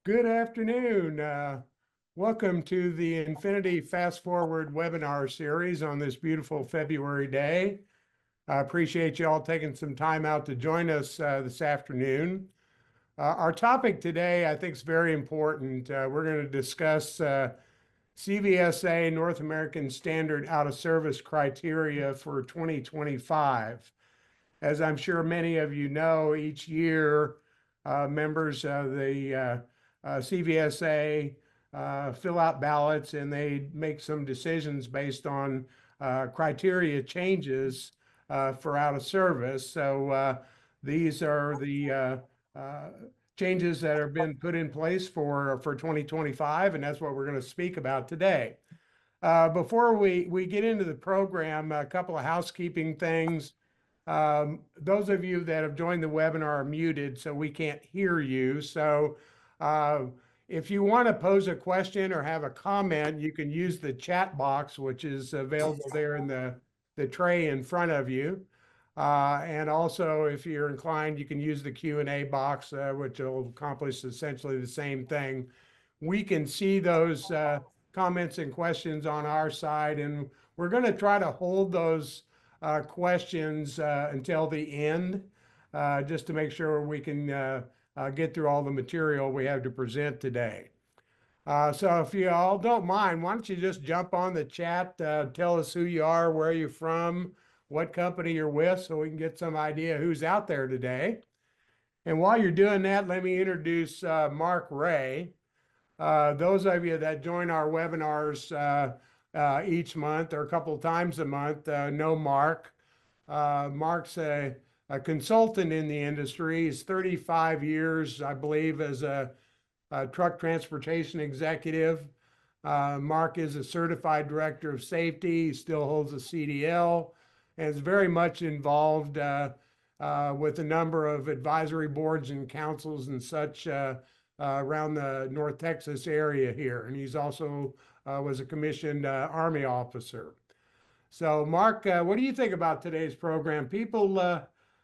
Good afternoon. Welcome to the Infinity Fast Forward webinar series on this beautiful February day. I appreciate you all taking some time out to join us this afternoon. Our topic today, I think, is very important. We're going to discuss CVSA North American Standard Out of Service criteria for 2025. As I'm sure many of you know, each year members of the CVSA fill out ballots and they make some decisions based on criteria changes for out of service. So these are the uh, changes that have been put in place for 2025, and that's what we're going to speak about today. Before we get into the program, a couple of housekeeping things. Those of you that have joined the webinar are muted, so we can't hear you. So uh, if you want to pose a question or have a comment, you can use the chat box, which is available there in the tray in front of you. And also, if you're inclined, you can use the Q&A box, which will accomplish essentially the same thing. We can see those comments and questions on our side, and we're going to try to hold those questions until the end, just to make sure we can get through all the material we have to present today. So if you all don't mind, why don't you just jump on the chat, tell us who you are, where you're from, what company you're with, so we can get some idea who's out there today. And while you're doing that, let me introduce Mark Ray. Those of you that join our webinars each month or a couple of times a month know Mark. Mark's a consultant in the industry. He's 35 years, I believe, as a truck transportation executive. Mark is a certified director of safety. He still holds a CDL and is very much involved with a number of advisory boards and councils and such around the North Texas area here. And he's also was a commissioned Army officer. So Mark, what do you think about today's program? People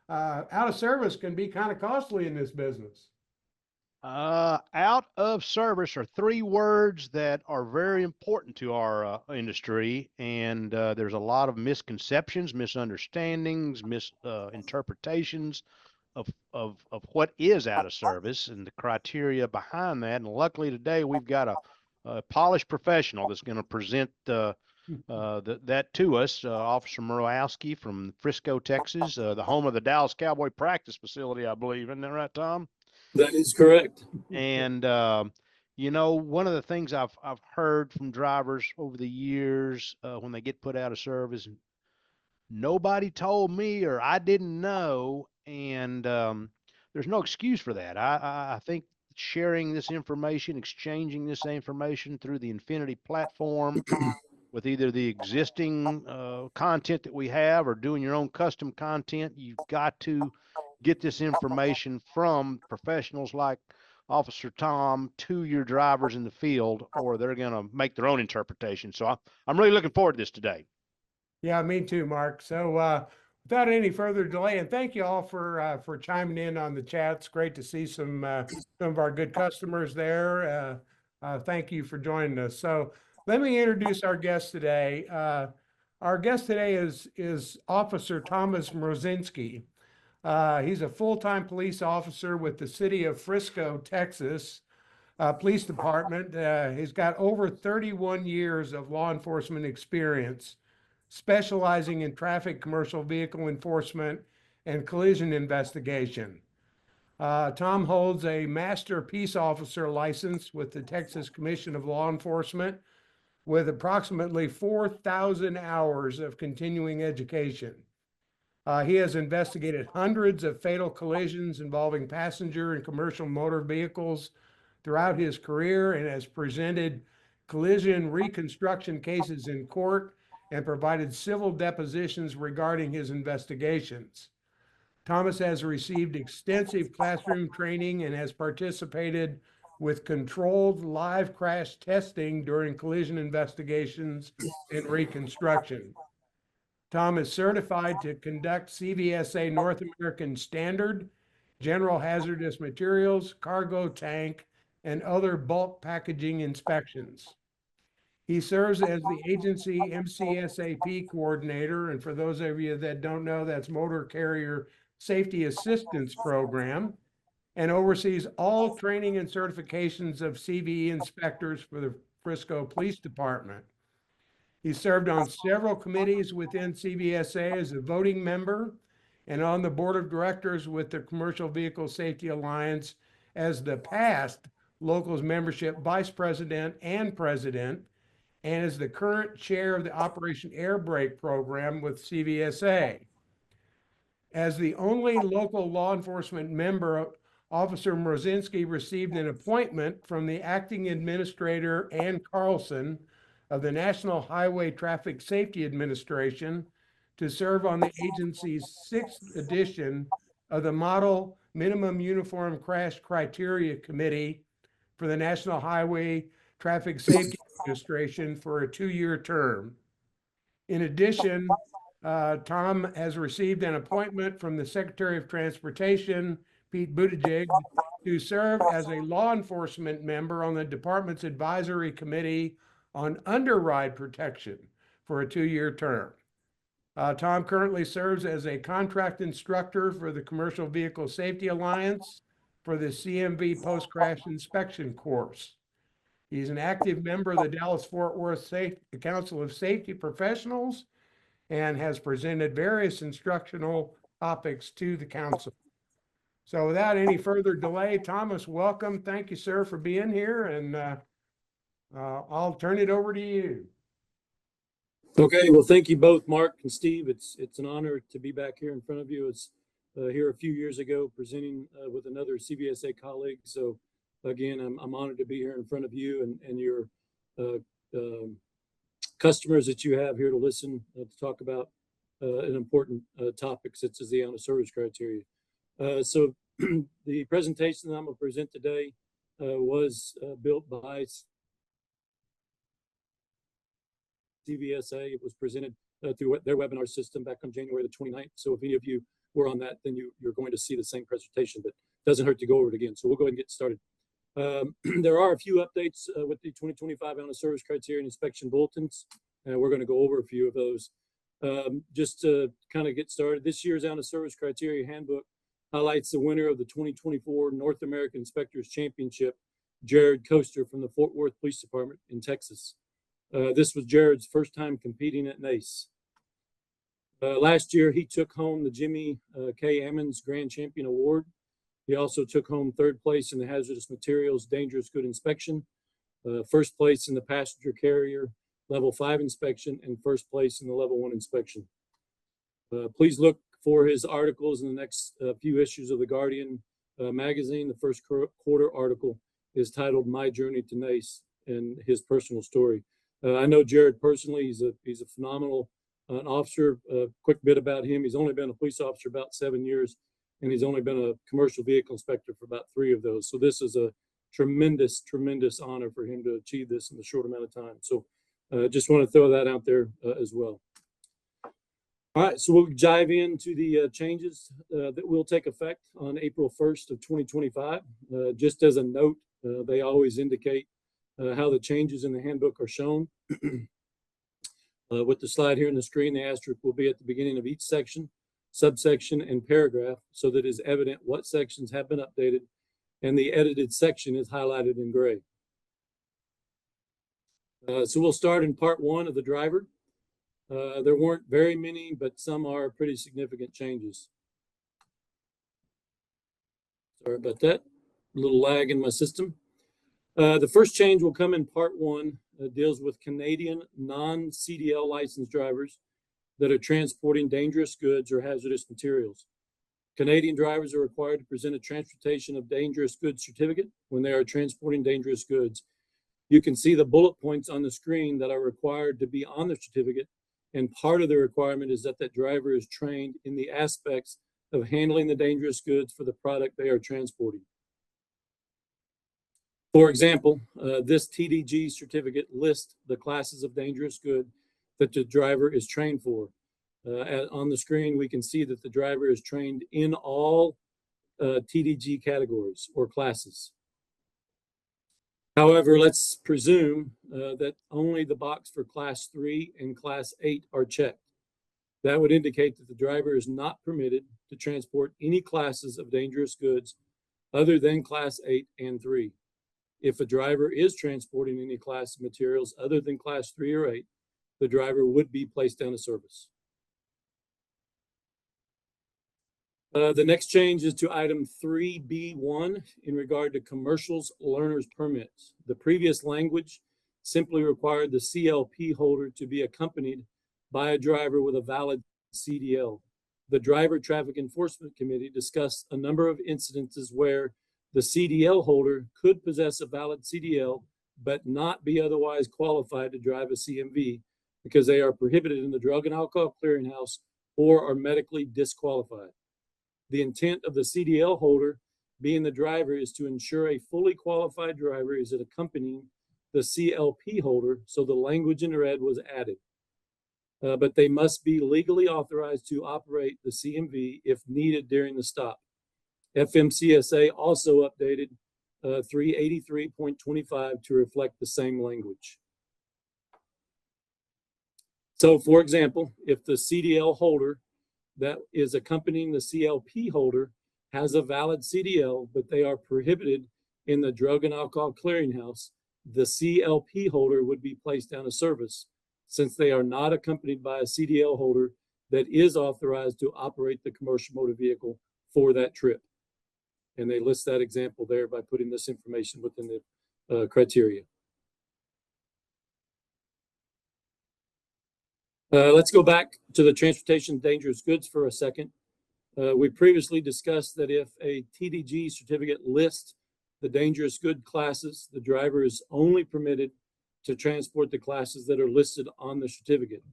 out of service can be kind of costly in this business. Out of service are three words that are very important to our industry, and there's a lot of misconceptions, misunderstandings, misinterpretations of what is out of service and the criteria behind that. And luckily today we've got a polished professional that's going to present that to us, Officer Murowski from Frisco, Texas, the home of the Dallas Cowboy practice facility, I believe. Isn't that right, Tom? That is correct. And one of the things I've heard from drivers over the years when they get put out of service, nobody told me or I didn't know, and there's no excuse for that. I think sharing this information, exchanging this information through the Infinity platform with either the existing content that we have or doing your own custom content, you've got to get this information from professionals like Officer Tom to your drivers in the field, or they're going to make their own interpretation. So I'm really looking forward to this today. Yeah, me too, Mark. So without any further delay, and thank you all for chiming in on the chat. It's great to see some of our good customers there. Thank you for joining us. So let me introduce our guest today. Our guest today is Officer Thomas Mrozinski. He's a full-time police officer with the city of Frisco, Texas. Police Department. He's got over 31 years of law enforcement experience, specializing in traffic, commercial vehicle enforcement, and collision investigation. Tom holds a Master Peace Officer license with the Texas Commission of Law Enforcement with approximately 4,000 hours of continuing education. He has investigated hundreds of fatal collisions involving passenger and commercial motor vehicles throughout his career and has presented collision reconstruction cases in court and provided civil depositions regarding his investigations. Thomas has received extensive classroom training and has participated with controlled live crash testing during collision investigations and reconstruction. Tom is certified to conduct CVSA North American Standard, General Hazardous Materials, Cargo Tank, and other bulk packaging inspections. He serves as the agency MCSAP coordinator, and for those of you that don't know, that's Motor Carrier Safety Assistance Program, and oversees all training and certifications of CVE inspectors for the Frisco Police Department. He served on several committees within CVSA as a voting member and on the board of directors with the Commercial Vehicle Safety Alliance as the past locals membership vice president and president, and is the current chair of the Operation Air Brake program with CVSA. As the only local law enforcement member, Officer Mrozinski received an appointment from the acting administrator, Ann Carlson, of the National Highway Traffic Safety Administration to serve on the agency's 6th edition of the Model Minimum Uniform Crash Criteria Committee for the National Highway Traffic Safety Administration for a 2-year term. In addition, Tom has received an appointment from the Secretary of Transportation, Pete Buttigieg, to serve as a law enforcement member on the department's advisory committee on underride protection for a 2-year term. Tom currently serves as a contract instructor for the Commercial Vehicle Safety Alliance for the CMV post-crash inspection course. He's an active member of the Dallas-Fort Worth Council of Safety Professionals and has presented various instructional topics to the council. So without any further delay, Thomas, welcome. Thank you, sir, for being here, and I'll turn it over to you. Okay, well, thank you both, Mark and Steve. It's an honor to be back here in front of you. It's here a few years ago presenting with another CVSA colleague. So again, I'm honored to be here in front of you and your customers that you have here to listen to talk about an important topic such as the honor service criteria. So the presentation that I'm going to present today was built by CVSA. It was presented through their webinar system back on January the 29th. So if any of you were on that, then you're going to see the same presentation, but it doesn't hurt to go over it again. So we'll go ahead and get started. There are a few updates with the 2025 honor service criteria and inspection bulletins, and we're going to go over a few of those. Just to kind of get started, this year's honor service criteria handbook highlights the winner of the 2024 North American Inspectors Championship, Jared Coaster from the Fort Worth Police Department in Texas. This was Jared's first time competing at NACE. Last year, he took home the Jimmy K. Ammons Grand Champion Award. He also took home 3rd place in the Hazardous Materials Dangerous Good Inspection, 1st place in the Passenger Carrier Level 5 inspection, and 1st place in the Level 1 inspection. Please look for his articles in the next few issues of The Guardian magazine. The first quarter article is titled My Journey to NACE and his personal story. I know Jared personally. He's a phenomenal officer. Quick bit about him. He's only been a police officer about 7 years, and he's only been a commercial vehicle inspector for about 3 of those. So this is a tremendous, tremendous honor for him to achieve this in a short amount of time. So just want to throw that out there as well. All right, so we'll dive into the changes that will take effect on April 1st of 2025. Just as a note, they always indicate how the changes in the handbook are shown. With the slide here on the screen, the asterisk will be at the beginning of each section, subsection, and paragraph so that it is evident what sections have been updated, and the edited section is highlighted in gray. So we'll start in part 1 of the driver. There weren't very many, but some are pretty significant changes. Sorry about that. A little lag in my system. The first change will come in part 1. Deals with Canadian non-CDL licensed drivers that are transporting dangerous goods or hazardous materials. Canadian drivers are required to present a transportation of dangerous goods certificate when they are transporting dangerous goods. You can see the bullet points on the screen that are required to be on the certificate, and part of the requirement is that that driver is trained in the aspects of handling the dangerous goods for the product they are transporting. For example, this TDG certificate lists the classes of dangerous good that the driver is trained for. On the screen, we can see that the driver is trained in all TDG categories or classes. However, let's presume that only the box for Class 3 and Class 8 are checked. That would indicate that the driver is not permitted to transport any classes of dangerous goods other than Class 8 and 3. If a driver is transporting any class of materials other than Class 3 or 8, the driver would be placed out of service. The next change is to item 3B1 in regard to commercials learner's permits. The previous language simply required the CLP holder to be accompanied by a driver with a valid CDL. The Driver Traffic Enforcement Committee discussed a number of incidences where the CDL holder could possess a valid CDL but not be otherwise qualified to drive a CMV because they are prohibited in the Drug and Alcohol Clearinghouse or are medically disqualified. The intent of the CDL holder being the driver is to ensure a fully qualified driver is accompanying the CLP holder, so the language in red was added. But they must be legally authorized to operate the CMV if needed during the stop. FMCSA also updated 383.25 to reflect the same language. So, for example, if the CDL holder that is accompanying the CLP holder has a valid CDL, but they are prohibited in the Drug and Alcohol Clearinghouse, the CLP holder would be placed out of service since they are not accompanied by a CDL holder that is authorized to operate the commercial motor vehicle for that trip. And they list that example there by putting this information within the criteria. Let's go back to the transportation dangerous goods for a second. We previously discussed that if a TDG certificate lists the dangerous good classes, the driver is only permitted to transport the classes that are listed on the certificate.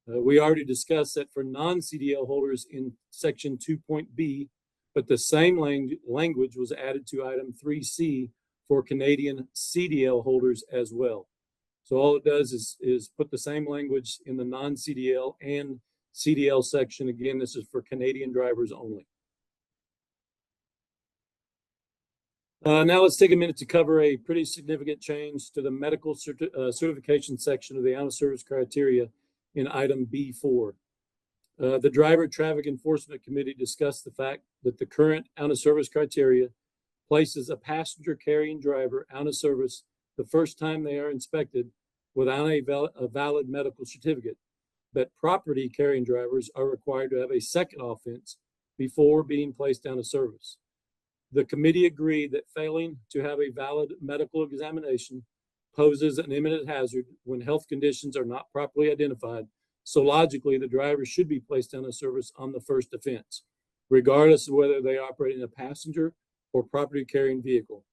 We already discussed that for non-CDL holders in section 2.B, but the same language was added to item 3C for Canadian CDL holders as well. So all it does is put the same language in the non-CDL and CDL section. Again, this is for Canadian drivers only. Now let's take a minute to cover a pretty significant change to the medical certification section of the out of service criteria in item B4. The Driver Traffic Enforcement Committee discussed the fact that the current out of service criteria places a passenger carrying driver out of service the first time they are inspected without a valid medical certificate, but property carrying drivers are required to have a second offense before being placed out of service. The committee agreed that failing to have a valid medical examination poses an imminent hazard when health conditions are not properly identified, so logically the driver should be placed out of service on the first offense, regardless of whether they operate in a passenger or property carrying vehicle.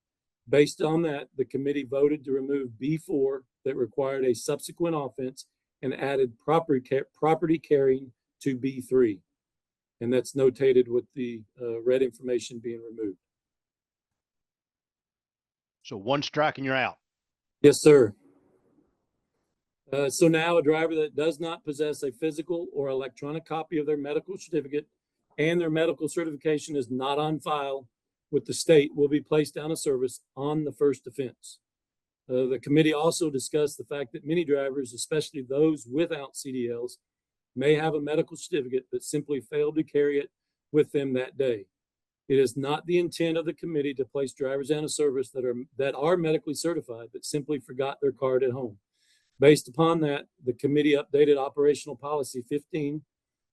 Based on that, the committee voted to remove B4 that required a subsequent offense and added property carrying to B3. And that's notated with the red information being removed. So one strike and you're out. Yes, sir. So now a driver that does not possess a physical or electronic copy of their medical certificate and their medical certification is not on file with the state will be placed out of service on the first offense. The committee also discussed the fact that many drivers, especially those without CDLs, may have a medical certificate but simply failed to carry it with them that day. It is not the intent of the committee to place drivers out of service that are medically certified but simply forgot their card at home. Based upon that, the committee updated Operational Policy 15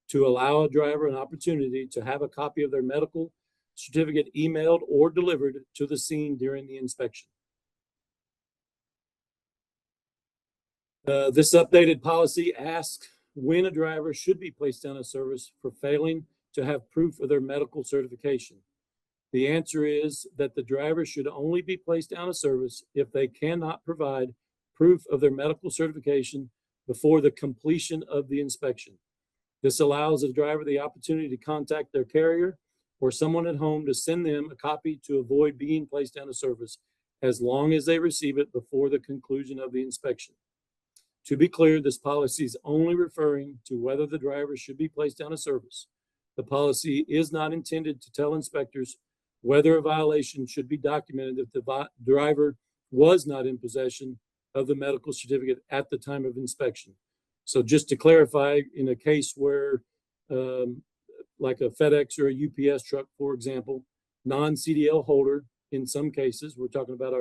to allow a driver an opportunity to have a copy of their medical certificate emailed or delivered to the scene during the inspection. This updated policy asks when a driver should be placed out of service for failing to have proof of their medical certification. The answer is that the driver should only be placed out of service if they cannot provide proof of their medical certification before the completion of the inspection. This allows the driver the opportunity to contact their carrier or someone at home to send them a copy to avoid being placed out of service as long as they receive it before the conclusion of the inspection. To be clear, this policy is only referring to whether the driver should be placed out of service. The policy is not intended to tell inspectors whether a violation should be documented if the driver was not in possession of the medical certificate at the time of inspection. So just to clarify, in a case where like a FedEx or a UPS truck, for example, non-CDL holder, in some cases, we're talking about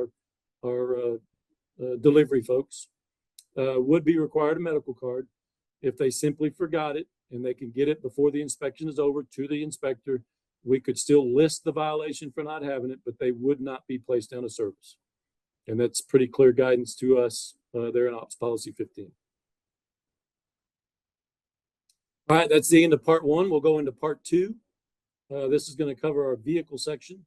our delivery folks, would be required a medical card. If they simply forgot it and they can get it before the inspection is over to the inspector, we could still list the violation for not having it, but they would not be placed out of service. And that's pretty clear guidance to us there in Ops Policy 15. All right, that's the end of part 1. We'll go into part 2. This is going to cover our vehicle section.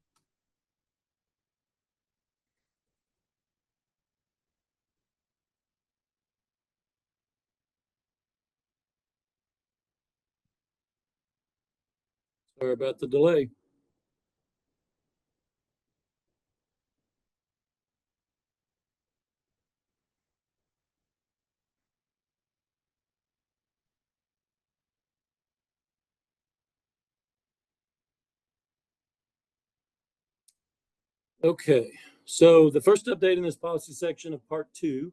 Sorry about the delay. Okay, so the first update in this policy section of part 2,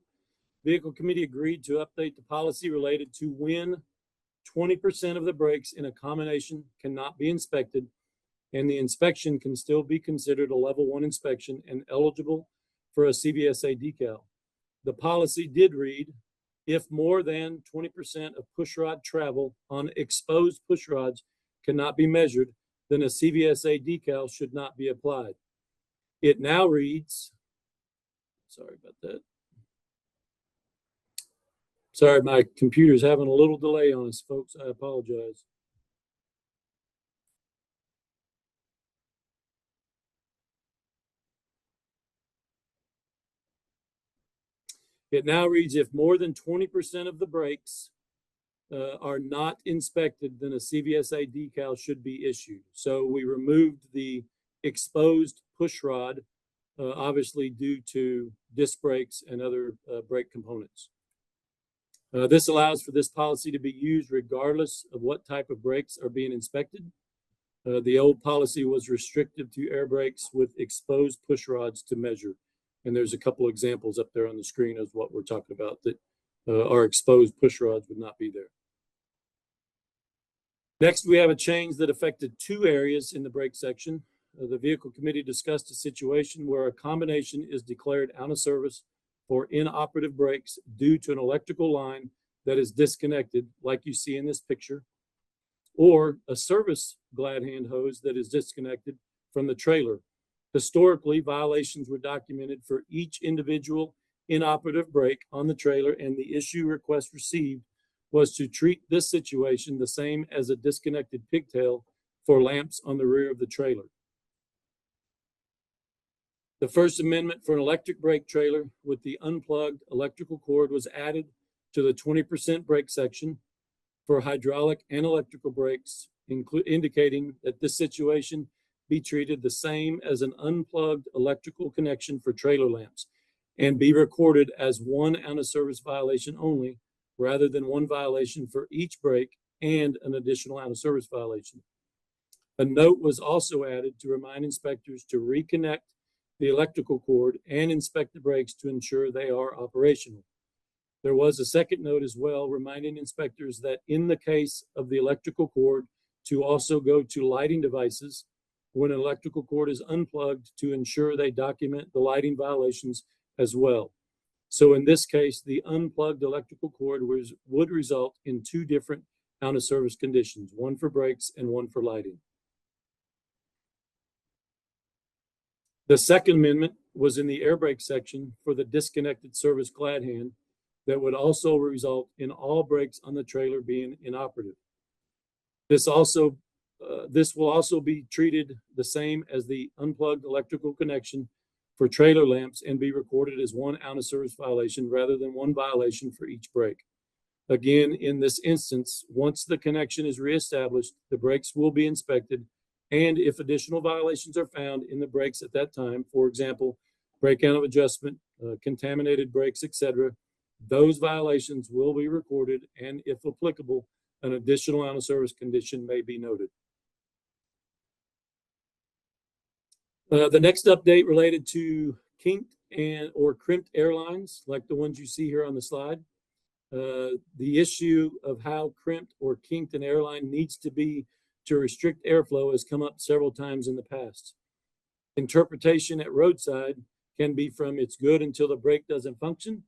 Vehicle Committee agreed to update the policy related to when 20% of the brakes in a combination cannot be inspected, and the inspection can still be considered a level 1 inspection and eligible for a CVSA decal. The policy did read, if more than 20% of pushrod travel on exposed pushrods cannot be measured, then a CVSA decal should not be applied. It now reads, sorry about that. Sorry, my computer's having a little delay on us, folks. I apologize. It now reads, if more than 20% of the brakes are not inspected, then a CVSA decal should be issued. So we removed the exposed pushrod, obviously due to disc brakes and other brake components. This allows for this policy to be used regardless of what type of brakes are being inspected. The old policy was restricted to air brakes with exposed pushrods to measure. And there's a couple examples up there on the screen of what we're talking about, that our exposed pushrods would not be there. Next, we have a change that affected 2 areas in the brake section. The Vehicle Committee discussed a situation where a combination is declared out of service for inoperative brakes due to an electrical line that is disconnected, like you see in this picture, or a service glad hand hose that is disconnected from the trailer. Historically, violations were documented for each individual inoperative brake on the trailer, and the issue request received was to treat this situation the same as a disconnected pigtail for lamps on the rear of the trailer. The First Amendment for an electric brake trailer with the unplugged electrical cord was added to the 20% brake section for hydraulic and electrical brakes, indicating that this situation be treated the same as an unplugged electrical connection for trailer lamps and be recorded as one out of service violation only, rather than one violation for each brake and an additional out of service violation. A note was also added to remind inspectors to reconnect the electrical cord and inspect the brakes to ensure they are operational. There was a second note as well, reminding inspectors that in the case of the electrical cord, to also go to lighting devices when an electrical cord is unplugged to ensure they document the lighting violations as well. So in this case, the unplugged electrical cord would result in 2 different out of service conditions, one for brakes and one for lighting. The Second Amendment was in the air brake section for the disconnected service glad hand that would also result in all brakes on the trailer being inoperative. This will also be treated the same as the unplugged electrical connection for trailer lamps and be recorded as one out of service violation rather than one violation for each brake. Again, in this instance, once the connection is reestablished, the brakes will be inspected, and if additional violations are found in the brakes at that time, for example, brake out of adjustment, contaminated brakes, etc., those violations will be recorded, and if applicable, an additional out of service condition may be noted. The next update related to kinked or crimped airlines like the ones you see here on the slide. The issue of how crimped or kinked an airline needs to be to restrict airflow has come up several times in the past. Interpretation at roadside can be from it's good until the brake doesn't function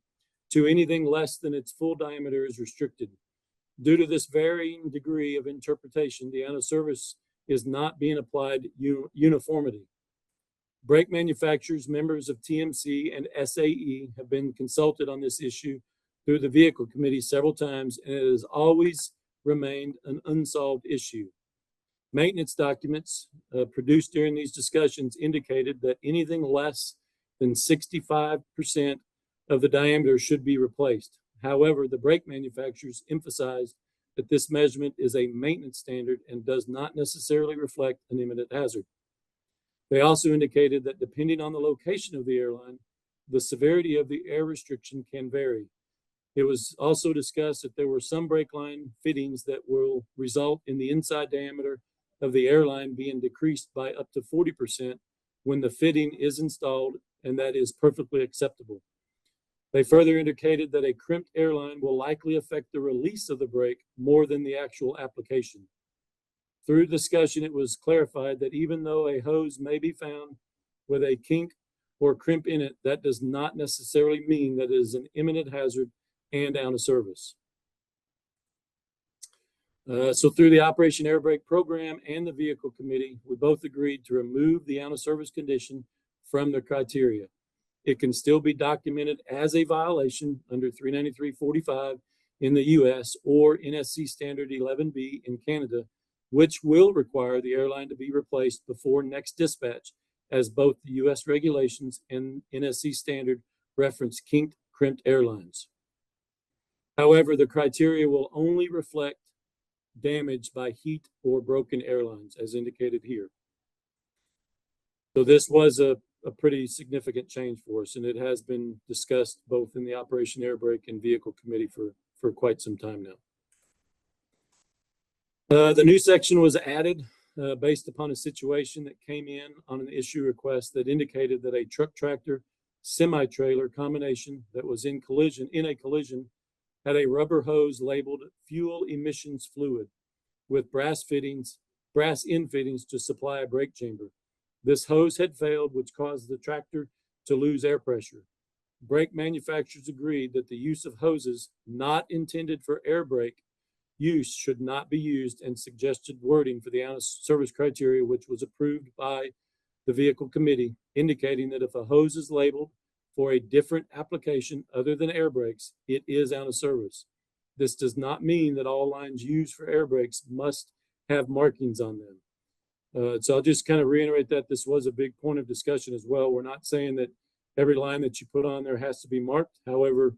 to anything less than its full diameter is restricted. Due to this varying degree of interpretation, the out of service is not being applied uniformity. Brake manufacturers, members of TMC and SAE have been consulted on this issue through the vehicle committee several times, and it has always remained an unsolved issue. Maintenance documents produced during these discussions indicated that anything less than 65% of the diameter should be replaced. However, the brake manufacturers emphasized that this measurement is a maintenance standard and does not necessarily reflect an imminent hazard. They also indicated that depending on the location of the airline, the severity of the air restriction can vary. It was also discussed that there were some brake line fittings that will result in the inside diameter of the airline being decreased by up to 40% when the fitting is installed, and that is perfectly acceptable. They further indicated that a crimped airline will likely affect the release of the brake more than the actual application. Through discussion, it was clarified that even though a hose may be found with a kink or crimp in it, that does not necessarily mean that it is an imminent hazard and out of service. So through the Operation Air Brake Program and the Vehicle Committee, we both agreed to remove the out of service condition from the criteria. It can still be documented as a violation under 393.45 in the US or NSC Standard 11B in Canada, which will require the airline to be replaced before next dispatch, as both the US regulations and NSC standard reference kinked, crimped airlines. However, the criteria will only reflect damage by heat or broken airlines, as indicated here. So this was a pretty significant change for us, and it has been discussed both in the Operation Air Brake and Vehicle Committee for quite some time now. The new section was added based upon a situation that came in on an issue request that indicated that a truck tractor semi-trailer combination that was in a collision had a rubber hose labeled fuel emissions fluid with brass end fittings to supply a brake chamber. This hose had failed, which caused the tractor to lose air pressure. Brake manufacturers agreed that the use of hoses not intended for air brake use should not be used, and suggested wording for the out of service criteria, which was approved by the Vehicle Committee, indicating that if a hose is labeled for a different application other than air brakes, it is out of service. This does not mean that all lines used for air brakes must have markings on them. So I'll just kind of reiterate that this was a big point of discussion as well. We're not saying that every line that you put on there has to be marked. However,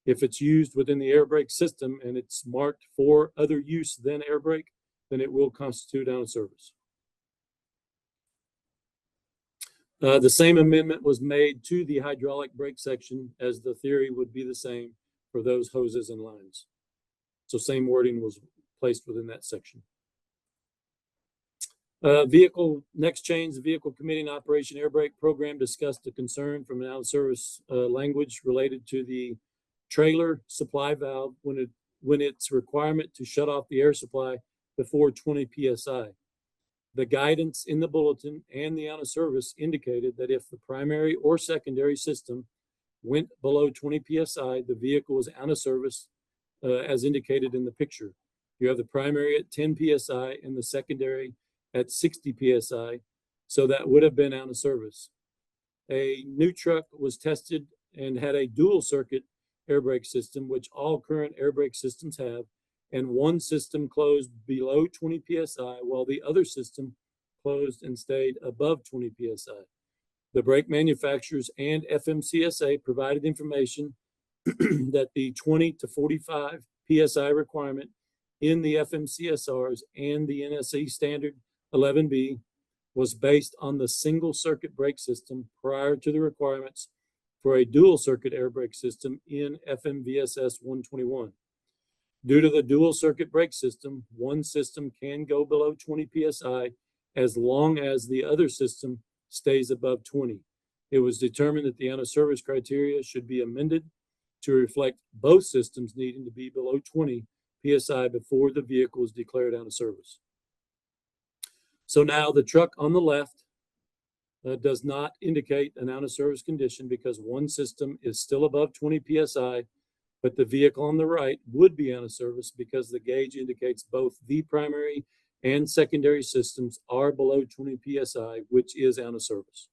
if it's used within the air brake system and it's marked for other use than air brake, then it will constitute out of service. The same amendment was made to the hydraulic brake section, as the theory would be the same for those hoses and lines. So same wording was placed within that section. Next change, the Vehicle Committee and Operation Air Brake Program discussed a concern from an out of service language related to the trailer supply valve when its requirement to shut off the air supply before 20 psi. The guidance in the bulletin and the out of service indicated that if the primary or secondary system went below 20 psi, the vehicle was out of service, as indicated in the picture. You have the primary at 10 psi and the secondary at 60 psi, so that would have been out of service. A new truck was tested and had a dual circuit air brake system, which all current air brake systems have, and one system closed below 20 psi while the other system closed and stayed above 20 psi. The brake manufacturers and FMCSA provided information that the 20 to 45 psi requirement in the FMCSRs and the NSC standard 11B was based on the single circuit brake system prior to the requirements for a dual circuit air brake system in FMVSS 121. Due to the dual circuit brake system, one system can go below 20 psi as long as the other system stays above 20. it was determined that the out of service criteria should be amended to reflect both systems needing to be below 20 PSI before the vehicle is declared out of service. So now the truck on the left does not indicate an out of service condition because one system is still above 20 PSI, but the vehicle on the right would be out of service because the gauge indicates both the primary and secondary systems are below 20 PSI, which is out of service.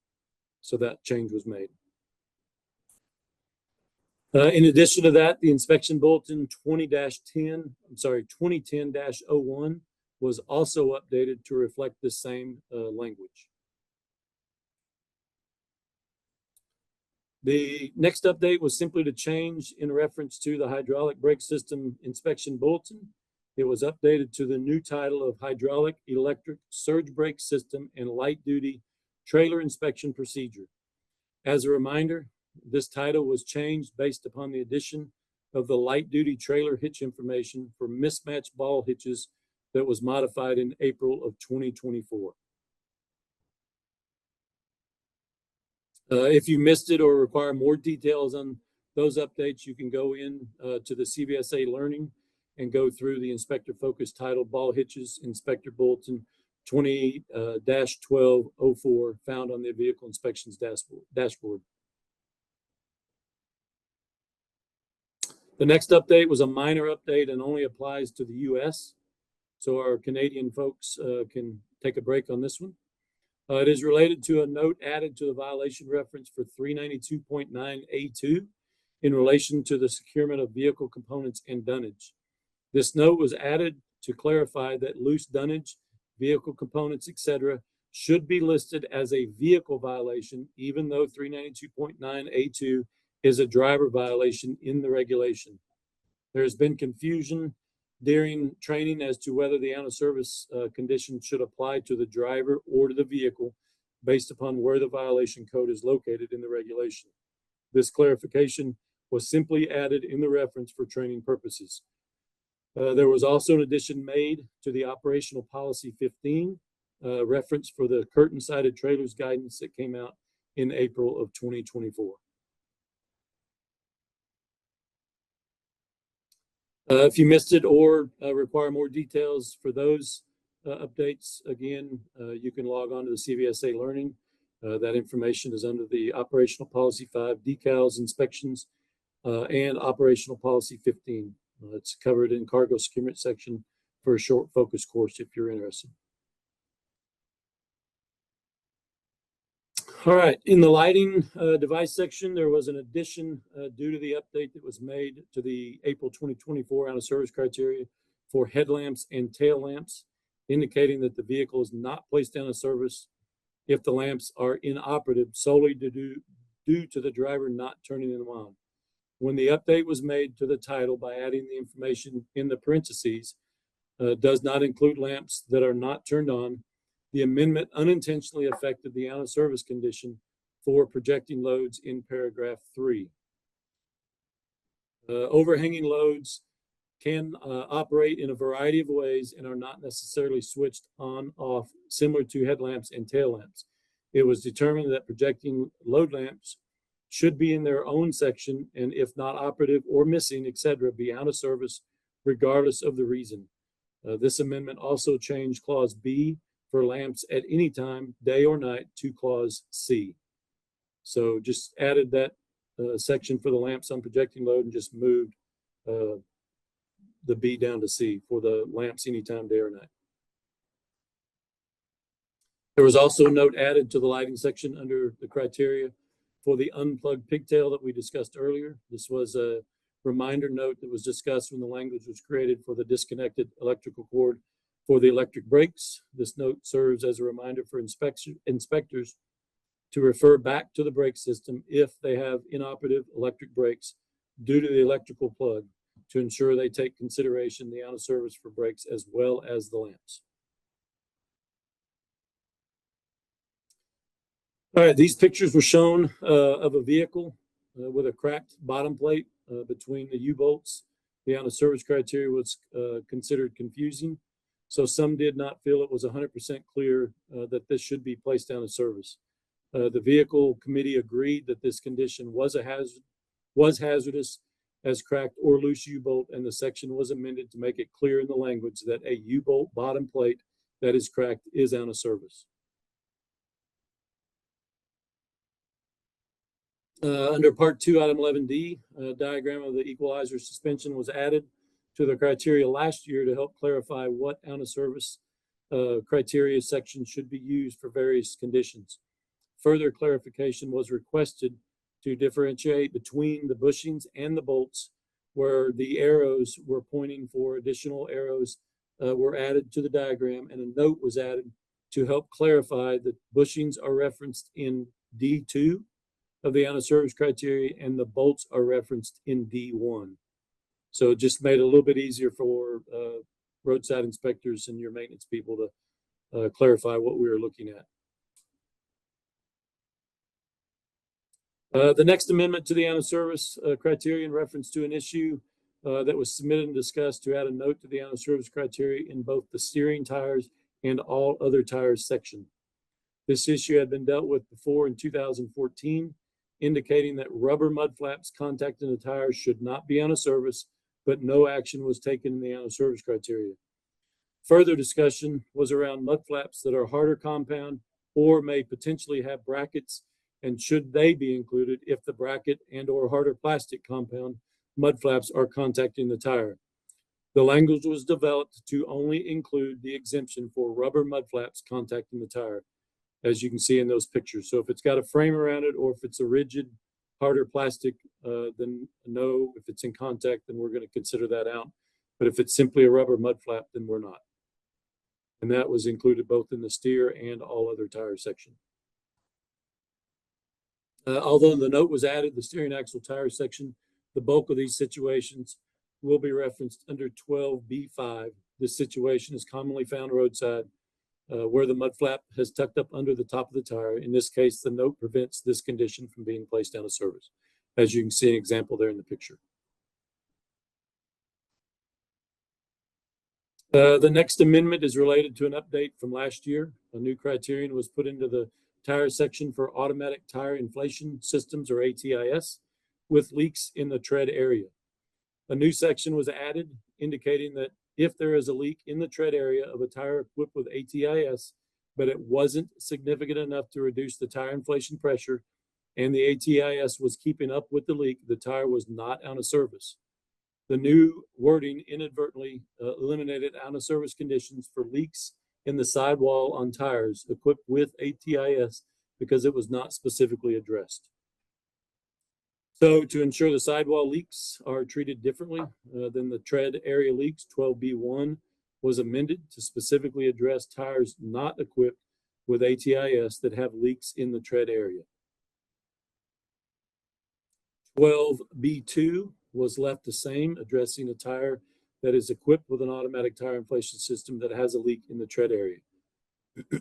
So that change was made. In addition to that, the inspection bulletin 2010-01 was also updated to reflect the same language. The next update was simply to change in reference to the hydraulic brake system inspection bulletin. It was updated to the new title of hydraulic electric surge brake system and light duty trailer inspection procedure. As a reminder, this title was changed based upon the addition of the light duty trailer hitch information for mismatched ball hitches that was modified in April of 2024. If you missed it or require more details on those updates, you can go in to the CVSA Learning and go through the inspector focus titled Ball Hitches Inspector Bulletin 20-1204 found on the Vehicle Inspections dashboard. The next update was a minor update and only applies to the US. So our Canadian folks can take a break on this one. It is related to a note added to the violation reference for 392.9A2 in relation to the securement of vehicle components and dunnage. This note was added to clarify that loose dunnage, vehicle components, etc., should be listed as a vehicle violation, even though 392.9A2 is a driver violation in the regulation. There has been confusion during training as to whether the out of service condition should apply to the driver or to the vehicle based upon where the violation code is located in the regulation. This clarification was simply added in the reference for training purposes. There was also an addition made to the operational policy 15 reference for the curtain-sided trailers guidance that came out in April of 2024. If you missed it or require more details for those updates, again, you can log on to the CVSA Learning. That information is under the Operational Policy 5, Decals, Inspections, and Operational Policy 15. It's covered in Cargo Securement section for a short focus course if you're interested. All right, in the lighting device section, there was an addition due to the update that was made to the April 2024 out of service criteria for headlamps and tail lamps, indicating that the vehicle is not placed out of service if the lamps are inoperative solely due to the driver not turning them on. When the update was made to the title by adding the information in the parentheses, does not include lamps that are not turned on, the amendment unintentionally affected the out of service condition for projecting loads in paragraph 3. Overhanging loads can operate in a variety of ways and are not necessarily switched on off, similar to headlamps and tail lamps. It was determined that projecting load lamps should be in their own section, and if not operative or missing, etc., be out of service regardless of the reason. This amendment also changed clause B for lamps at any time, day or night, to clause C. So just added that section for the lamps on projecting load and just moved the B down to C for the lamps anytime, day or night. There was also a note added to the lighting section under the criteria for the unplugged pigtail that we discussed earlier. This was a reminder note that was discussed when the language was created for the disconnected electrical cord for the electric brakes. This note serves as a reminder for inspectors to refer back to the brake system if they have inoperative electric brakes due to the electrical plug to ensure they take consideration the out of service for brakes as well as the lamps. All right, these pictures were shown of a vehicle with a cracked bottom plate between the U-bolts. The out of service criteria was considered confusing, so some did not feel it was 100% clear that this should be placed out of service. The vehicle committee agreed that this condition was hazardous as cracked or loose U-bolt, and the section was amended to make it clear in the language that a U-bolt bottom plate that is cracked is out of service. Under Part 2, Item 11D, a diagram of the equalizer suspension was added to the criteria last year to help clarify what out of service criteria section should be used for various conditions. Further clarification was requested to differentiate between the bushings and the bolts, where the arrows were pointing for additional arrows were added to the diagram, and a note was added to help clarify that bushings are referenced in D2 of the out of service criteria and the bolts are referenced in D1. So it just made it a little bit easier for roadside inspectors and your maintenance people to clarify what we were looking at. The next amendment to the out of service criteria in reference to an issue that was submitted and discussed to add a note to the out of service criteria in both the steering tires and all other tires section. This issue had been dealt with before in 2014, indicating that rubber mud flaps contacting the tires should not be out of service, but no action was taken in the out of service criteria. Further discussion was around mud flaps that are harder compound or may potentially have brackets, and should they be included if the bracket and or harder plastic compound mud flaps are contacting the tire. The language was developed to only include the exemption for rubber mud flaps contacting the tire, as you can see in those pictures. So if it's got a frame around it or if it's a rigid, harder plastic, then no. If it's in contact, then we're going to consider that out. But if it's simply a rubber mud flap, then we're not. And that was included both in the steer and all other tire section. Although the note was added, the steering axle tire section, the bulk of these situations will be referenced under 12B5. This situation is commonly found roadside where the mud flap has tucked up under the top of the tire. In this case, the note prevents this condition from being placed out of service, as you can see an example there in the picture. The next amendment is related to an update from last year. A new criterion was put into the tire section for automatic tire inflation systems, or ATIS, with leaks in the tread area. A new section was added indicating that if there is a leak in the tread area of a tire equipped with ATIS, but it wasn't significant enough to reduce the tire inflation pressure, and the ATIS was keeping up with the leak, the tire was not out of service. The new wording inadvertently eliminated out of service conditions for leaks in the sidewall on tires equipped with ATIS because it was not specifically addressed. So to ensure the sidewall leaks are treated differently than the tread area leaks, 12B1 was amended to specifically address tires not equipped with ATIS that have leaks in the tread area. 12B2 was left the same, addressing a tire that is equipped with an automatic tire inflation system that has a leak in the tread area.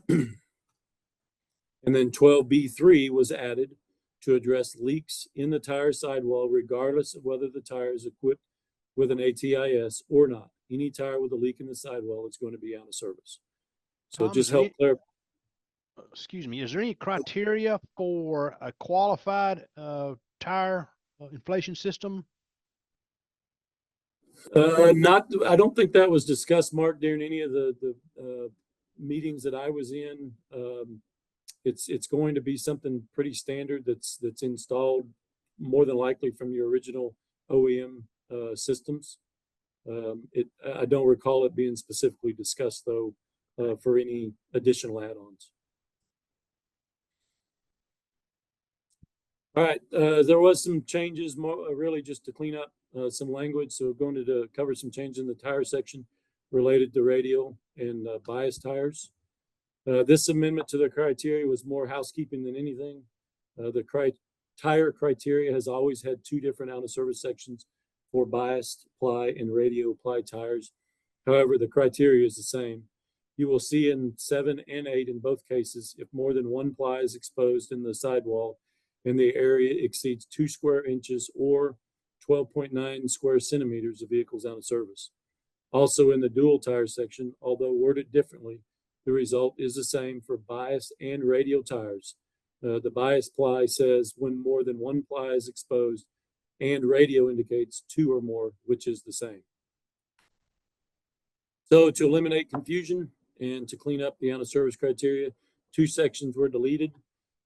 And then 12B3 was added to address leaks in the tire sidewall, regardless of whether the tire is equipped with an ATIS or not. Any tire with a leak in the sidewall is going to be out of service. So Tom, just help clarify. Excuse me, is there any criteria for a qualified tire inflation system? I don't think that was discussed, Mark, during any of the meetings that I was in. It's going to be something pretty standard that's installed more than likely from your original OEM systems. I don't recall it being specifically discussed though for any additional add-ons. All right, there was some changes, really just to clean up some language. So we're going to cover some changes in the tire section related to radial and bias tires. This amendment to the criteria was more housekeeping than anything. The tire criteria has always had two different out of service sections for biased ply and radial ply tires. However, the criteria is the same. You will see in 7 and 8 in both cases, if more than one ply is exposed in the sidewall and the area exceeds 2 square inches or 12.9 square centimeters, the vehicle's out of service. Also in the dual tire section, although worded differently, the result is the same for bias and radial tires. The bias ply says when more than one ply is exposed, and radio indicates 2 or more, which is the same. So to eliminate confusion and to clean up the out of service criteria, 2 sections were deleted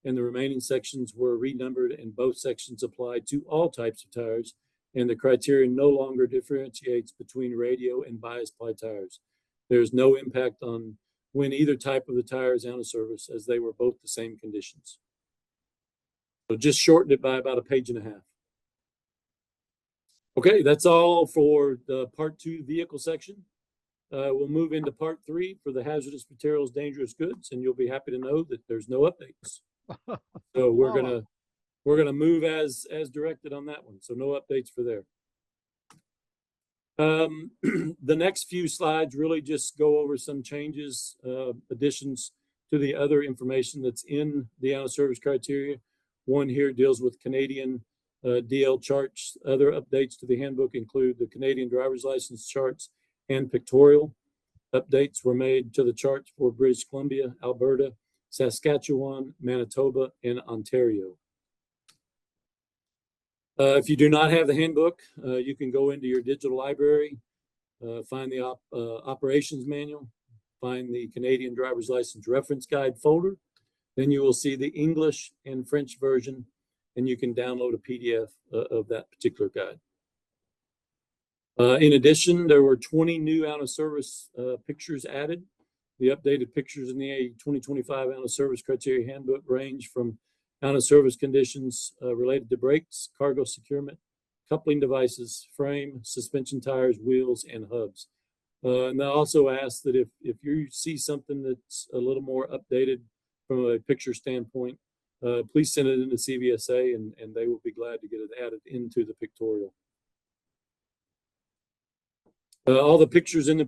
and the remaining sections were renumbered, and both sections apply to all types of tires, and the criteria no longer differentiates between radio and bias ply tires. There's no impact on when either type of the tire is out of service, as they were both the same conditions. So just shortened it by about a page and a half. Okay, that's all for the part 2 vehicle section. We'll move into part 3 for the hazardous materials, dangerous goods, and you'll be happy to know that there's no updates. So we're gonna move as directed on that one. So no updates for there. The next few slides really just go over some changes, additions to the other information that's in the out of service criteria. One here deals with Canadian DL charts. Other updates to the handbook include the Canadian driver's license charts and pictorial. Updates were made to the charts for British Columbia, Alberta, Saskatchewan, Manitoba, and Ontario. If you do not have the handbook, you can go into your digital library, find the operations manual, find the Canadian driver's license reference guide folder. Then you will see the English and French version, and you can download a PDF of that particular guide. In addition, there were 20 new out of service pictures added. The updated pictures in the 2025 out of service criteria handbook range from out of service conditions related to brakes, cargo securement, coupling devices, frame, suspension tires, wheels, and hubs. And I also ask that if you see something that's a little more updated from a picture standpoint, please send it into CVSA and they will be glad to get it added into the pictorial. All the pictures in the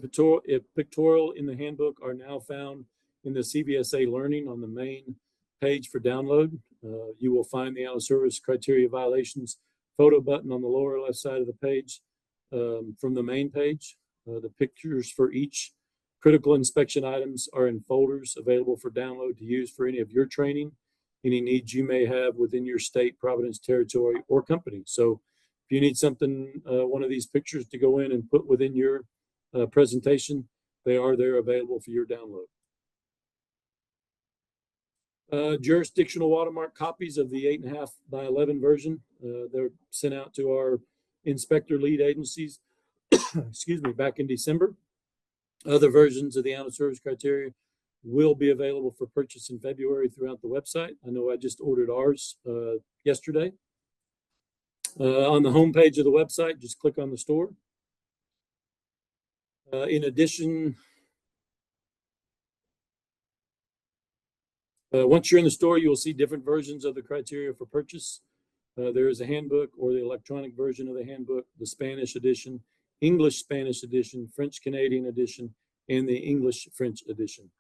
pictorial in the handbook are now found in the CVSA Learning on the main page for download. You will find the out of service criteria violations photo button on the lower left side of the page from the main page. The pictures for each critical inspection items are in folders available for download to use for any of your training, any needs you may have within your state, province, territory, or company. So if you need something, one of these pictures to go in and put within your presentation, they are there available for your download. Jurisdictional watermark copies of the 8.5 by 11 version. They're sent out to our inspector lead agencies, excuse me, back in December. Other versions of the out of service criteria will be available for purchase in February throughout the website. I know I just ordered ours yesterday. On the home page of the website, just click on the store. In addition, once you're in the store, you will see different versions of the criteria for purchase. There is a handbook or the electronic version of the handbook, the Spanish edition, English Spanish edition, French Canadian edition, and the English French edition.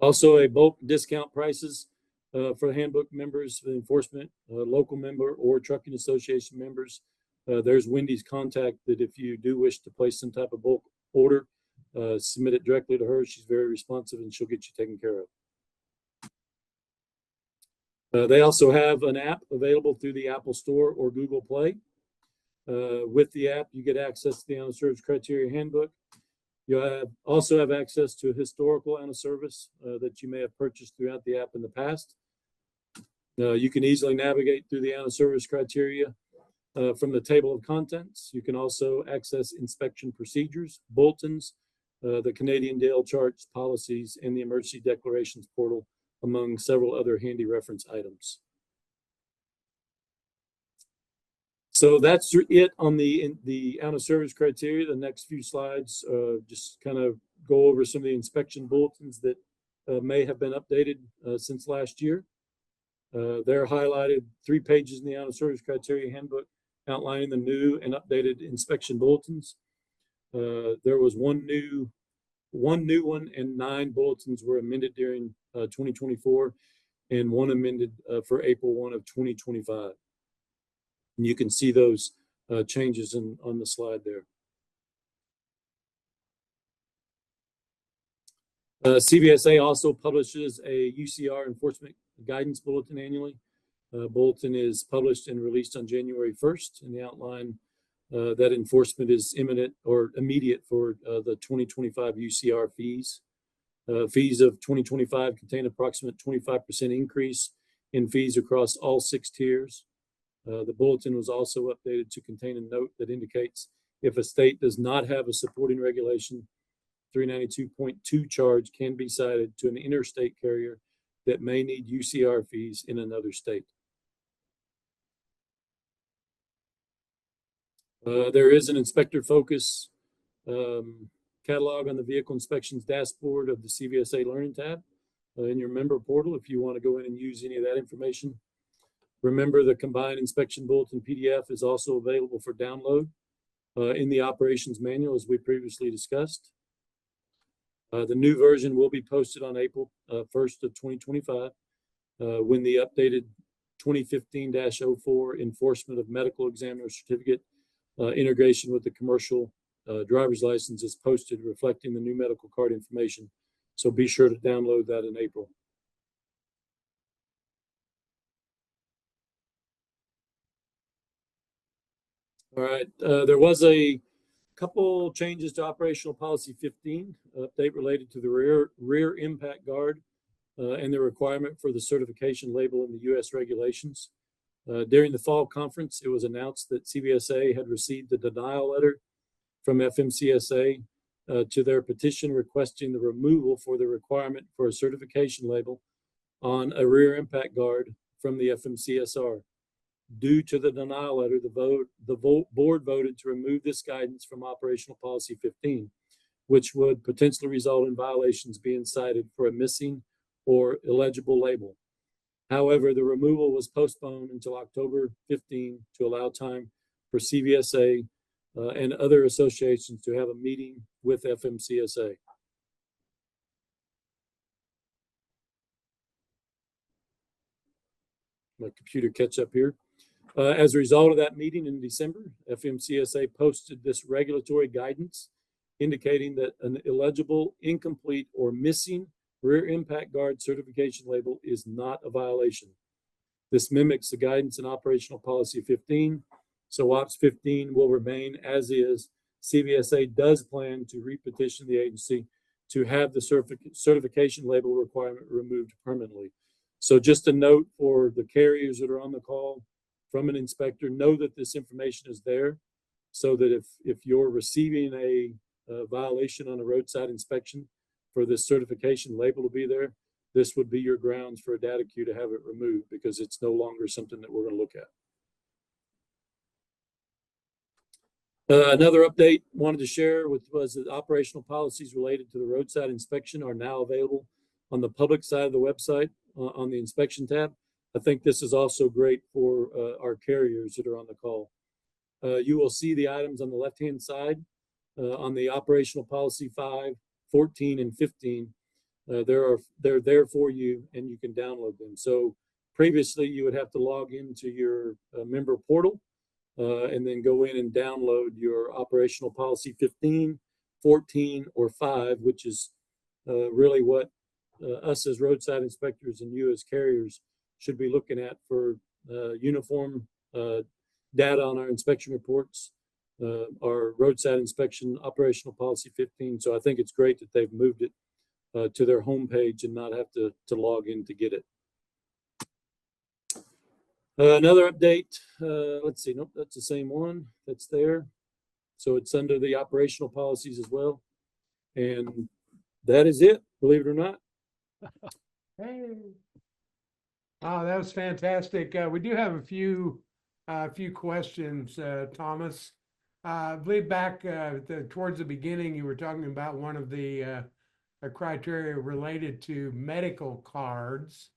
Also, a bulk discount prices for handbook members, enforcement, local member, or trucking association members. There's Wendy's contact that if you do wish to place some type of bulk order, submit it directly to her. She's very responsive and she'll get you taken care of. They also have an app available through the Apple Store or Google Play. With the app, you get access to the out of service criteria handbook. You also have access to a historical out of service that you may have purchased throughout the app in the past. You can easily navigate through the out of service criteria from the table of contents. You can also access inspection procedures, bulletins, the Canadian DL charts, policies, and the emergency declarations portal, among several other handy reference items. So that's it on the out of service criteria. The next few slides just kind of go over some of the inspection bulletins that may have been updated since last year. They're highlighted 3 pages in the out of service criteria handbook outlining the new and updated inspection bulletins. There was one new one and 9 bulletins were amended during 2024 and one amended for April 1 of 2025. And you can see those changes on the slide there. CVSA also publishes a UCR enforcement guidance bulletin annually. Bulletin is published and released on January 1st, and the outline that enforcement is imminent or immediate for the 2025 UCR fees. Fees of 2025 contain approximate 25% increase in fees across all 6 tiers. The bulletin was also updated to contain a note that indicates if a state does not have a supporting regulation, 392.2 charge can be cited to an interstate carrier that may need UCR fees in another state. There is an inspector focus catalog on the vehicle inspections dashboard of the CVSA Learning tab in your member portal if you want to go in and use any of that information. Remember, the combined inspection bulletin PDF is also available for download in the operations manual, as we previously discussed. The new version will be posted on April 1st of 2025 when the updated 2015-04 enforcement of medical examiner certificate integration with the commercial driver's license is posted, reflecting the new medical card information. So be sure to download that in April. All right, there was a couple changes to operational policy 15, update related to the rear impact guard and the requirement for the certification label in the U.S. regulations. During the fall conference, it was announced that CVSA had received a denial letter from FMCSA to their petition requesting the removal for the requirement for a certification label on a rear impact guard from the FMCSR. Due to the denial letter, the board voted to remove this guidance from operational policy 15, which would potentially result in violations being cited for a missing or illegible label. However, the removal was postponed until October 15 to allow time for CVSA and other associations to have a meeting with FMCSA. My computer catch up here. As a result of that meeting in December, FMCSA posted this regulatory guidance indicating that an illegible, incomplete, or missing rear impact guard certification label is not a violation. This mimics the guidance in operational policy 15, so OPS 15 will remain as is. CVSA does plan to repetition the agency to have the certification label requirement removed permanently. So just a note for the carriers that are on the call from an inspector, know that this information is there so that if you're receiving a violation on a roadside inspection for this certification label to be there, this would be your grounds for a data queue to have it removed because it's no longer something that we're going to look at. Another update wanted to share was that operational policies related to the roadside inspection are now available on the public side of the website on the inspection tab. I think this is also great for our carriers that are on the call. You will see the items on the left-hand side on the operational policy 5, 14, and 15. They're there for you, and you can download them. So previously, you would have to log into your member portal and then go in and download your operational policy 15, 14, or 5, which is really what us as roadside inspectors and you as carriers should be looking at for uniform data on our inspection reports, our roadside inspection operational policy 15. So I think it's great that they've moved it to their homepage and not have to log in to get it. Another update, let's see, nope, that's the same one that's there. So it's under the operational policies as well. And that is it, believe it or not. Hey. Oh, that was fantastic. We do have a few questions, Thomas. I believe back towards the beginning, you were talking about one of the criteria related to medical cards.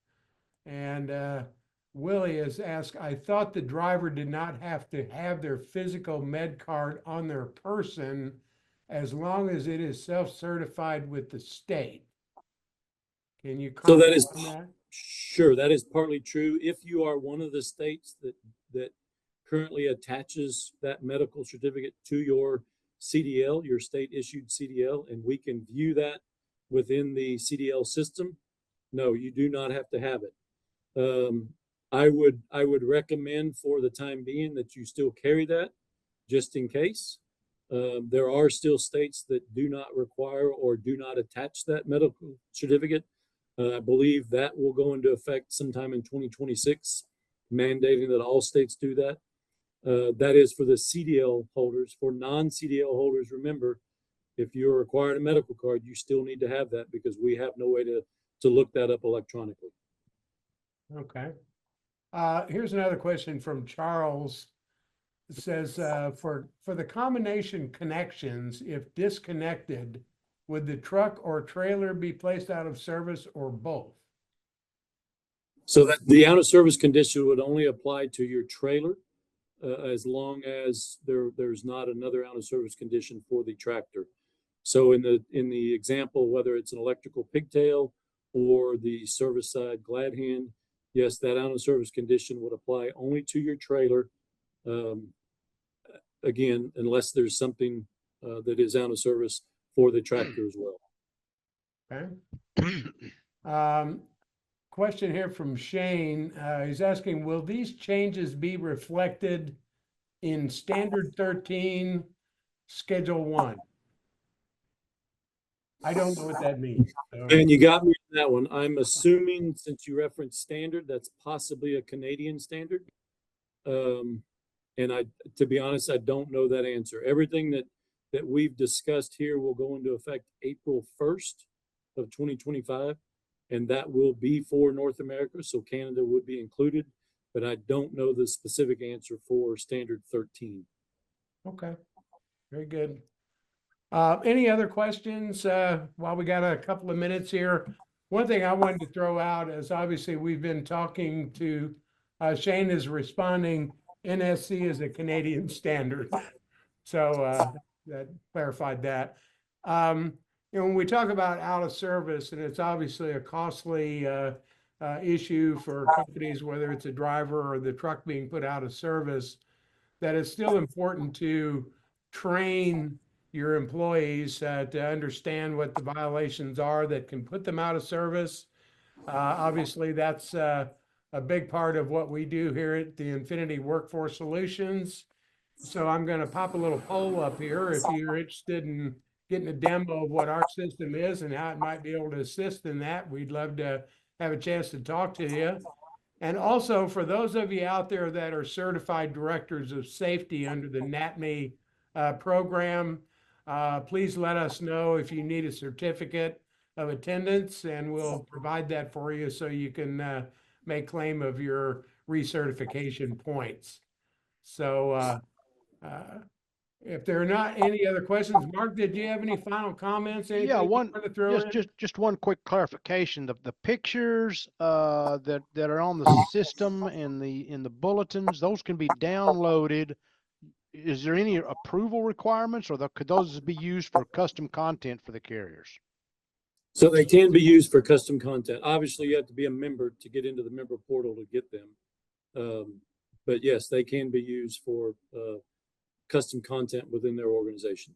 And Willie has asked, I thought the driver did not have to have their physical med card on their person as long as it is self-certified with the state. Can you comment on that? Sure, that is partly true. If you are one of the states that currently attaches that medical certificate to your CDL, your state issued CDL, and we can view that within the CDL system, no, you do not have to have it. I would recommend for the time being that you still carry that just in case. There are still states that do not require or do not attach that medical certificate. I believe that will go into effect sometime in 2026, mandating that all states do that. That is for the CDL holders. For non-CDL holders, remember, if you're required a medical card, you still need to have that because we have no way to look that up electronically. Okay. Here's another question from Charles. It says, for the combination connections, if disconnected, would the truck or trailer be placed out of service or both? So that the out of service condition would only apply to your trailer, as long as there's not another out of service condition for the tractor. So in the example, whether it's an electrical pigtail or the service side glad hand, yes, that out of service condition would apply only to your trailer. Again, unless there's something that is out of service for the tractor as well. Okay. Question here from Shane. He's asking, will these changes be reflected in Standard 13, Schedule 1? I don't know what that means. So. And you got me on that one. I'm assuming, since you referenced standard, that's possibly a Canadian standard. And to be honest, I don't know that answer. Everything that we've discussed here will go into effect April 1st of 2025, and that will be for North America, so Canada would be included, but I don't know the specific answer for Standard 13. Okay, very good. Any other questions while we got a couple of minutes here? One thing I wanted to throw out is obviously we've been talking to, Shane is responding, NSC is a Canadian standard. So that clarified that. You know, when we talk about out of service, and it's obviously a costly issue for companies, whether it's a driver or the truck being put out of service, that it's still important to train your employees to understand what the violations are that can put them out of service. Obviously, that's a big part of what we do here at the Infinity Workforce Solutions. So I'm going to pop a little poll up here. If you're interested in getting a demo of what our system is and how it might be able to assist in that, we'd love to have a chance to talk to you. And also, for those of you out there that are certified directors of safety under the NATME program, please let us know if you need a certificate of attendance, and we'll provide that for you so you can make claim of your recertification points. So if there are not any other questions, Mark, did you have any final comments? Anything Yeah, you want to throw in? just one quick clarification. The pictures that are on the system and in the bulletins, those can be downloaded. Is there any approval requirements, or could those be used for custom content for the carriers? So they can be used for custom content. Obviously, you have to be a member to get into the member portal to get them. But yes, they can be used for custom content within their organization.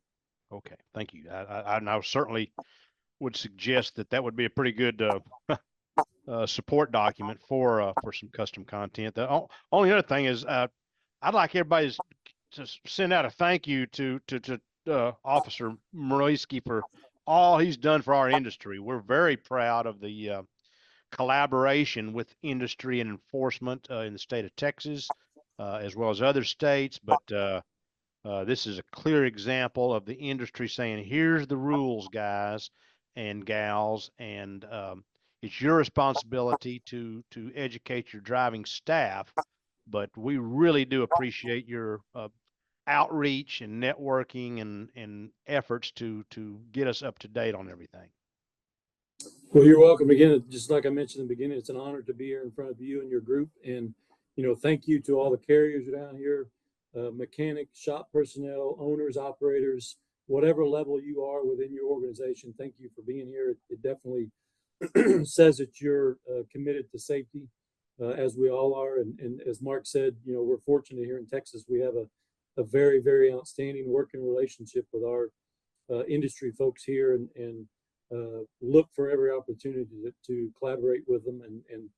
Okay, thank you. I certainly would suggest that would be a pretty good support document for some custom content. The only other thing is I'd like everybody to send out a thank you to Officer Mroisky for all he's done for our industry. We're very proud of the collaboration with industry and enforcement in the state of Texas, as well as other states. But this is a clear example of the industry saying, here's the rules, guys and gals, and it's your responsibility to educate your driving staff. But we really do appreciate your outreach and networking and efforts to get us up to date on everything. Well, you're welcome. Again, just like I mentioned in the beginning, it's an honor to be here in front of you and your group. And, you know, thank you to all the carriers down here, mechanics, shop personnel, owners, operators, whatever level you are within your organization. Thank you for being here. It definitely says that you're committed to safety, as we all are. And as Mark said, you know, we're fortunate here in Texas. We have a very, very outstanding working relationship with our industry folks here. And look for every opportunity to collaborate with them and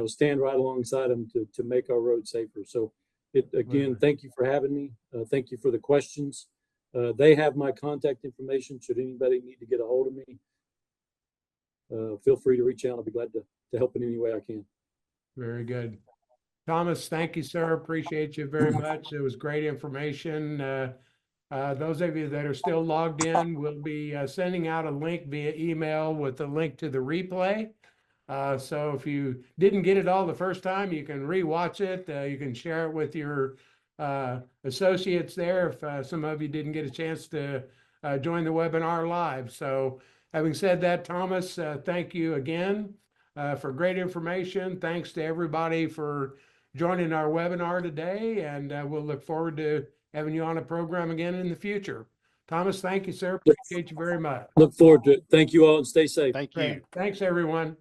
stand right alongside them to make our road safer. So again, thank you for having me. Thank you for the questions. They have my contact information. Should anybody need to get a hold of me, feel free to reach out. I'll be glad to help in any way I can. Very good. Thomas, thank you, sir. Appreciate you very much. It was great information. Those of you that are still logged in, we'll be sending out a link via email with a link to the replay. So if you didn't get it all the first time, you can rewatch it. You can share it with your associates there if some of you didn't get a chance to join the webinar live. So having said that, Thomas, thank you again for great information. Thanks to everybody for joining our webinar today, and we'll look forward to having you on a program again in the future. Thomas, thank you, sir. Appreciate you very much. Look forward to it. Thank you all and stay safe. Thank you. Thanks, everyone.